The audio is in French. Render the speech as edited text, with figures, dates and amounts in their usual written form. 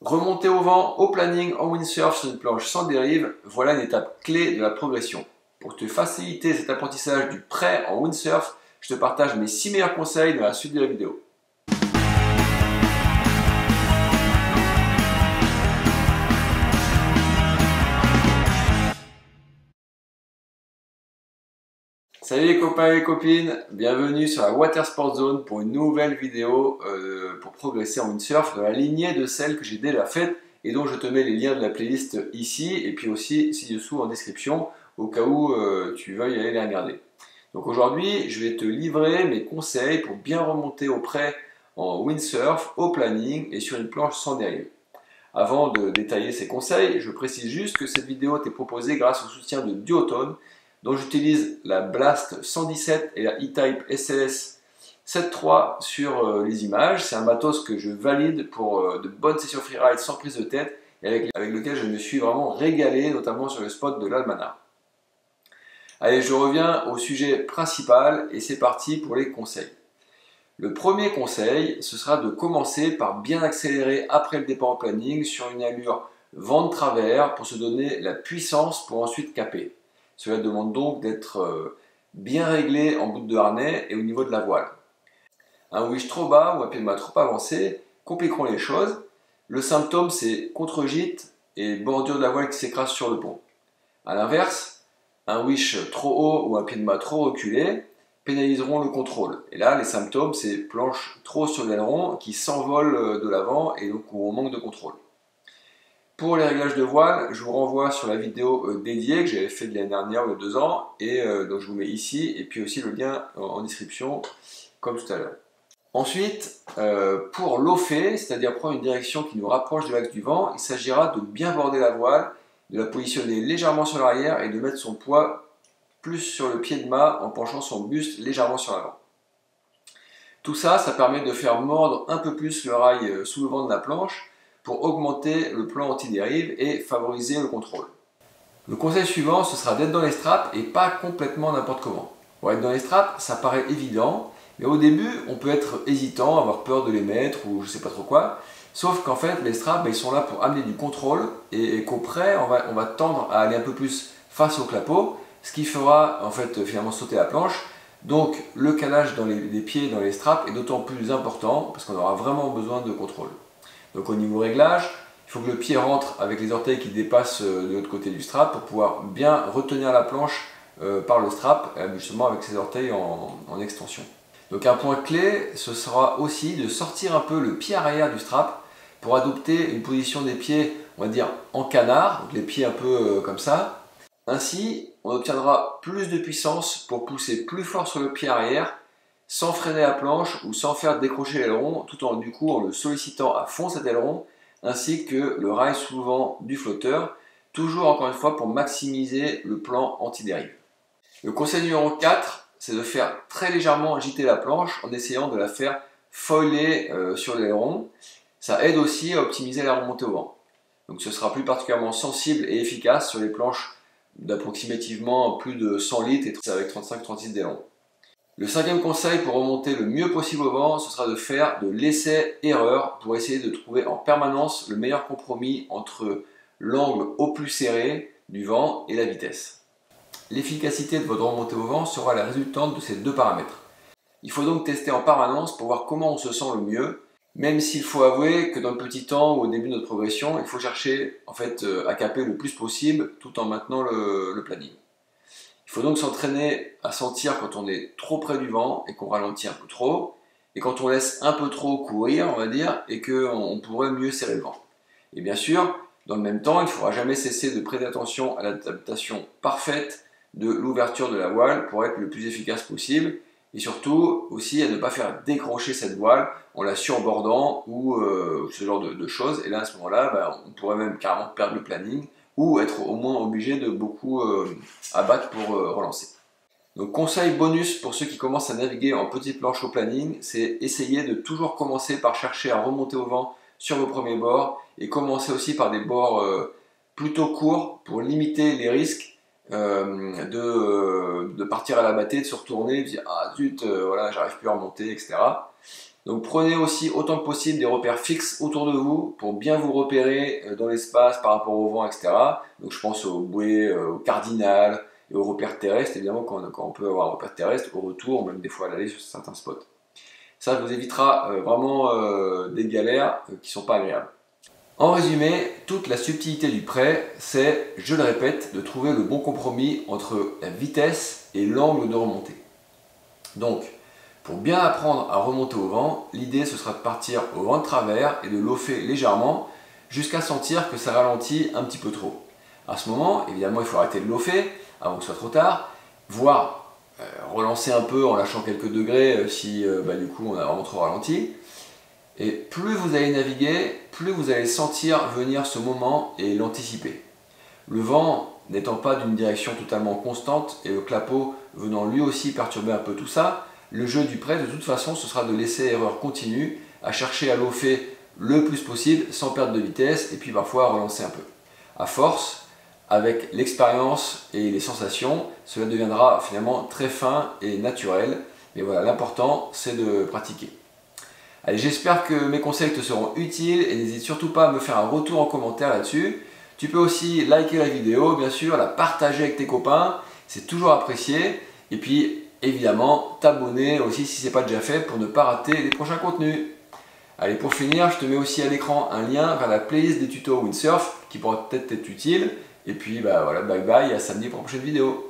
Remonter au vent, au planning, en windsurf sur une planche sans dérive, voilà une étape clé de la progression. Pour te faciliter cet apprentissage du prêt en windsurf, je te partage mes 6 meilleurs conseils dans la suite de la vidéo. Salut les copains et les copines, bienvenue sur la Water Sport Zone pour une nouvelle vidéo pour progresser en windsurf dans la lignée de celles que j'ai déjà faites et dont je te mets les liens de la playlist ici et puis aussi ci-dessous en description au cas où tu veuilles aller les regarder. Donc aujourd'hui, je vais te livrer mes conseils pour bien remonter au prêt en windsurf, au planning et sur une planche sans dérive. Avant de détailler ces conseils, je précise juste que cette vidéo t'est proposée grâce au soutien de Duotone, dont j'utilise la Blast 117 et la E-Type SLS 7.3 sur les images. C'est un matos que je valide pour de bonnes sessions freeride sans prise de tête et avec lequel je me suis vraiment régalé, notamment sur le spot de l'Almanar. Allez, je reviens au sujet principal et c'est parti pour les conseils. Le premier conseil, ce sera de commencer par bien accélérer après le départ en planning sur une allure vent de travers pour se donner la puissance pour ensuite caper. Cela demande donc d'être bien réglé en bout de harnais et au niveau de la voile. Un wish trop bas ou un pied de mât trop avancé compliqueront les choses. Le symptôme, c'est contre-gîte et bordure de la voile qui s'écrase sur le pont. A l'inverse, un wish trop haut ou un pied de mât trop reculé pénaliseront le contrôle. Et là, les symptômes, c'est planche trop sur l'aileron qui s'envole de l'avant et donc où on manque de contrôle. Pour les réglages de voile, je vous renvoie sur la vidéo dédiée que j'avais fait de l'année dernière ou il y a 2 ans et donc je vous mets ici et puis aussi le lien en description comme tout à l'heure. Ensuite, pour lofer, c'est-à-dire prendre une direction qui nous rapproche de l'axe du vent, il s'agira de bien border la voile, de la positionner légèrement sur l'arrière et de mettre son poids plus sur le pied de mât en penchant son buste légèrement sur l'avant. Tout ça, ça permet de faire mordre un peu plus le rail sous le vent de la planche pour augmenter le plan anti-dérive et favoriser le contrôle. Le conseil suivant, ce sera d'être dans les straps et pas complètement n'importe comment. Pour être dans les straps, ça paraît évident, mais au début, on peut être hésitant, avoir peur de les mettre ou je sais pas trop quoi. Sauf qu'en fait, les straps, ils sont là pour amener du contrôle et qu'au près, on va tendre à aller un peu plus face au clapot, ce qui fera en fait finalement sauter la planche. Donc le calage des pieds dans les straps est d'autant plus important parce qu'on aura vraiment besoin de contrôle. Donc au niveau réglage, il faut que le pied rentre avec les orteils qui dépassent de l'autre côté du strap pour pouvoir bien retenir la planche par le strap, justement avec ses orteils en extension. Donc un point clé, ce sera aussi de sortir un peu le pied arrière du strap pour adopter une position des pieds, on va dire en canard, donc les pieds un peu comme ça. Ainsi, on obtiendra plus de puissance pour pousser plus fort sur le pied arrière sans freiner la planche ou sans faire décrocher l'aileron, tout en le sollicitant à fond cet aileron, ainsi que le rail sous le vent du flotteur, toujours encore une fois pour maximiser le plan anti-dérive. Le conseil numéro 4, c'est de faire très légèrement agiter la planche en essayant de la faire foiler sur l'aileron. Ça aide aussi à optimiser la remontée au vent. Donc ce sera plus particulièrement sensible et efficace sur les planches d'approximativement plus de 100 litres et avec 35-36 d'aileron. Le 5e conseil pour remonter le mieux possible au vent, ce sera de faire de l'essai-erreur pour essayer de trouver en permanence le meilleur compromis entre l'angle au plus serré du vent et la vitesse. L'efficacité de votre remontée au vent sera la résultante de ces 2 paramètres. Il faut donc tester en permanence pour voir comment on se sent le mieux, même s'il faut avouer que dans le petit temps ou au début de notre progression, il faut chercher en fait à caper le plus possible tout en maintenant le planning. Il faut donc s'entraîner à sentir quand on est trop près du vent et qu'on ralentit un peu trop, et quand on laisse un peu trop courir, on va dire, et qu'on pourrait mieux serrer le vent. Et bien sûr, dans le même temps, il ne faudra jamais cesser de prêter attention à l'adaptation parfaite de l'ouverture de la voile pour être le plus efficace possible, et surtout aussi à ne pas faire décrocher cette voile en la surbordant ou ce genre de choses. Et là, à ce moment-là, on pourrait même carrément perdre le planning ou être au moins obligé de beaucoup abattre pour relancer. Donc conseil bonus pour ceux qui commencent à naviguer en petite planche au planning, c'est essayer de toujours commencer par chercher à remonter au vent sur vos premiers bords et commencer aussi par des bords plutôt courts pour limiter les risques de partir à la battée, de se retourner, de dire ah zut, voilà, j'arrive plus à remonter, etc. Donc prenez aussi autant que possible des repères fixes autour de vous pour bien vous repérer dans l'espace par rapport au vent, etc. Donc je pense aux bouées, aux cardinales et aux repères terrestres, évidemment quand on peut avoir un repère terrestre, au retour, même des fois à l'aller sur certains spots. Ça vous évitera vraiment des galères qui ne sont pas agréables. En résumé, toute la subtilité du prêt, c'est, je le répète, de trouver le bon compromis entre la vitesse et l'angle de remontée. Donc, pour bien apprendre à remonter au vent, l'idée ce sera de partir au vent de travers et de lofer légèrement jusqu'à sentir que ça ralentit un petit peu trop. À ce moment, évidemment, il faut arrêter de lofer avant que ce soit trop tard, voire relancer un peu en lâchant quelques degrés si du coup on a vraiment trop ralenti. Et plus vous allez naviguer, plus vous allez sentir venir ce moment et l'anticiper. Le vent n'étant pas d'une direction totalement constante et le clapot venant lui aussi perturber un peu tout ça, le jeu du prêt de toute façon ce sera de laisser erreur continue, à chercher à lofer le plus possible sans perdre de vitesse et puis parfois à relancer un peu. À force, avec l'expérience et les sensations, cela deviendra finalement très fin et naturel. Mais voilà, l'important c'est de pratiquer. Allez, j'espère que mes conseils te seront utiles et n'hésite surtout pas à me faire un retour en commentaire là-dessus. Tu peux aussi liker la vidéo, bien sûr, la partager avec tes copains, c'est toujours apprécié. Et puis, évidemment, t'abonner aussi si ce n'est pas déjà fait pour ne pas rater les prochains contenus. Allez, pour finir, je te mets aussi à l'écran un lien vers la playlist des tutos windsurf qui pourra peut-être être utile. Et puis, voilà, bye bye et à samedi pour une prochaine vidéo.